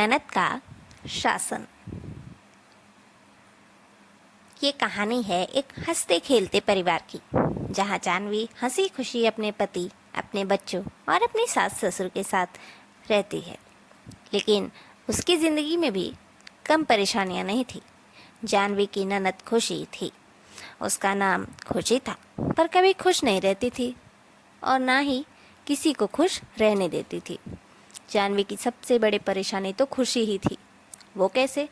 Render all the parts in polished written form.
ननद का शासन। ये कहानी है एक हंसते खेलते परिवार की, जहाँ जानवी हंसी खुशी अपने पति, अपने बच्चों और अपनी सास ससुर के साथ रहती है। लेकिन उसकी ज़िंदगी में भी कम परेशानियाँ नहीं थी। जानवी की ननद खुशी थी। उसका नाम खुशी था, पर कभी खुश नहीं रहती थी और ना ही किसी को खुश रहने देती थी। जानवी की सबसे बड़ी परेशानी तो खुशी ही थी। वो कैसे?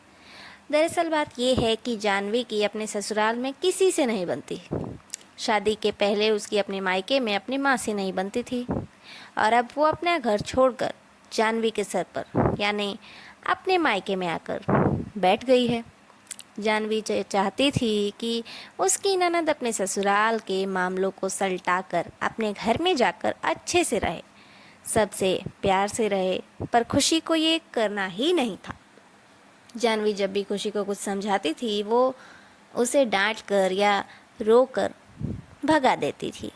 दरअसल बात यह है कि जानवी की अपने ससुराल में किसी से नहीं बनती। शादी के पहले उसकी अपने मायके में अपनी माँ से नहीं बनती थी और अब वो अपना घर छोड़कर जानवी के सर पर यानी अपने मायके में आकर बैठ गई है। जानवी चाहती थी कि उसकी ननद अपने ससुराल के मामलों को सलटाकर अपने घर में जाकर अच्छे से रहे, सबसे प्यार से रहे, पर खुशी को ये करना ही नहीं था। जानवी जब भी खुशी को कुछ समझाती थी, वो उसे डांट कर या रो कर भगा देती थी।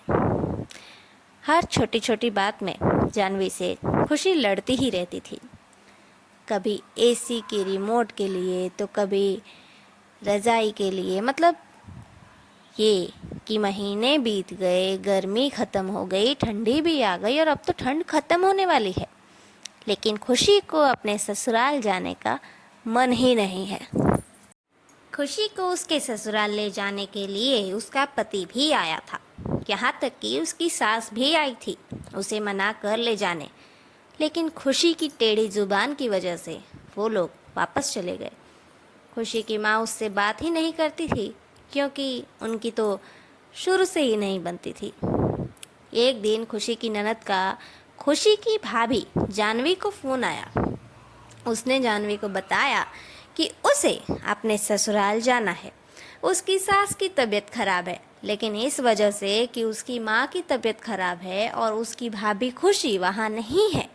हर छोटी छोटी बात में जानवी से खुशी लड़ती ही रहती थी। कभी एसी के रिमोट के लिए तो कभी रज़ाई के लिए। मतलब ये कि महीने बीत गए, गर्मी ख़त्म हो गई, ठंडी भी आ गई और अब तो ठंड ख़त्म होने वाली है, लेकिन खुशी को अपने ससुराल जाने का मन ही नहीं है। खुशी को उसके ससुराल ले जाने के लिए उसका पति भी आया था, यहाँ तक कि उसकी सास भी आई थी उसे मना कर ले जाने, लेकिन खुशी की टेढ़ी जुबान की वजह से वो लोग वापस चले गए। खुशी की माँ उससे बात ही नहीं करती थी, क्योंकि उनकी तो शुरू से ही नहीं बनती थी। एक दिन खुशी की ननद का खुशी की भाभी जानवी को फ़ोन आया। उसने जानवी को बताया कि उसे अपने ससुराल जाना है। उसकी सास की तबीयत खराब है, लेकिन इस वजह से कि उसकी माँ की तबीयत खराब है और उसकी भाभी खुशी वहाँ नहीं है,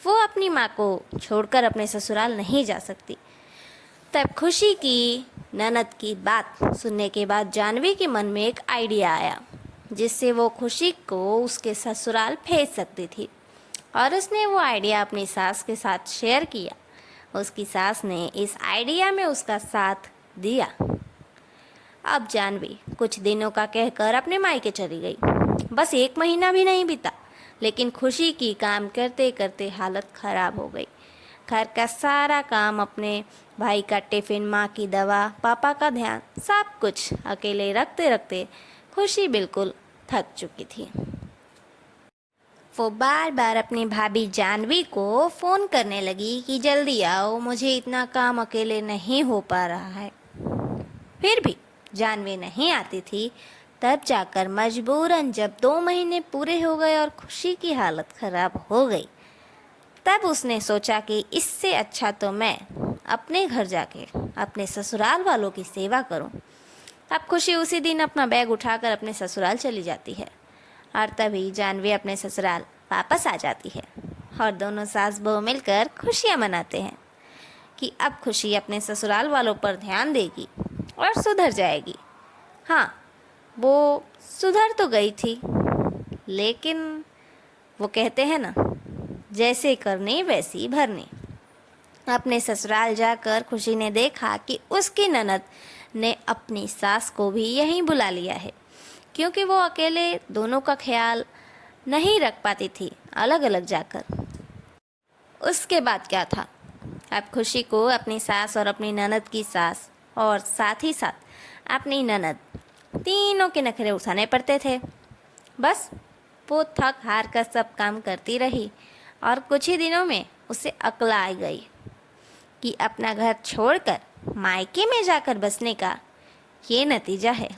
वो अपनी माँ को छोड़कर अपने ससुराल नहीं जा सकती। तब खुशी की ननद की बात सुनने के बाद जानवी के मन में एक आइडिया आया, जिससे वो खुशी को उसके ससुराल भेज सकती थी, और उसने वो आइडिया अपनी सास के साथ शेयर किया। उसकी सास ने इस आइडिया में उसका साथ दिया। अब जानवी कुछ दिनों का कहकर अपने मायके चली गई। बस 1 महीना भी नहीं बीता, लेकिन खुशी की काम करते करते हालत ख़राब हो गई। घर का सारा काम, अपने भाई का टिफ़िन, माँ की दवा, पापा का ध्यान, सब कुछ अकेले रखते रखते खुशी बिल्कुल थक चुकी थी। वो बार बार अपनी भाभी जानवी को फ़ोन करने लगी कि जल्दी आओ, मुझे इतना काम अकेले नहीं हो पा रहा है। फिर भी जानवी नहीं आती थी। तब जाकर मजबूरन जब 2 महीने पूरे हो गए और खुशी की हालत ख़राब हो गई, तब उसने सोचा कि इससे अच्छा तो मैं अपने घर जाके अपने ससुराल वालों की सेवा करूं। अब खुशी उसी दिन अपना बैग उठाकर अपने ससुराल चली जाती है और तभी जानवी अपने ससुराल वापस आ जाती है और दोनों सास बहू मिलकर खुशियाँ मनाते हैं कि अब खुशी अपने ससुराल वालों पर ध्यान देगी और सुधर जाएगी। हाँ, वो सुधर तो गई थी, लेकिन वो कहते हैं ना, जैसे करनी वैसी भरनी। अपने ससुराल जाकर खुशी ने देखा कि उसकी ननद ने अपनी सास को भी यहीं बुला लिया है, क्योंकि वो अकेले दोनों का ख्याल नहीं रख पाती थी अलग अलग जाकर। उसके बाद क्या था? अब खुशी को अपनी सास और अपनी ननद की सास और साथ ही साथ अपनी ननद, तीनों के नखरे उठाने पड़ते थे। बस वो थक हार कर सब काम करती रही और कुछ ही दिनों में उसे अक्ल आ गई कि अपना घर छोड़कर मायके में जाकर बसने का ये नतीजा है।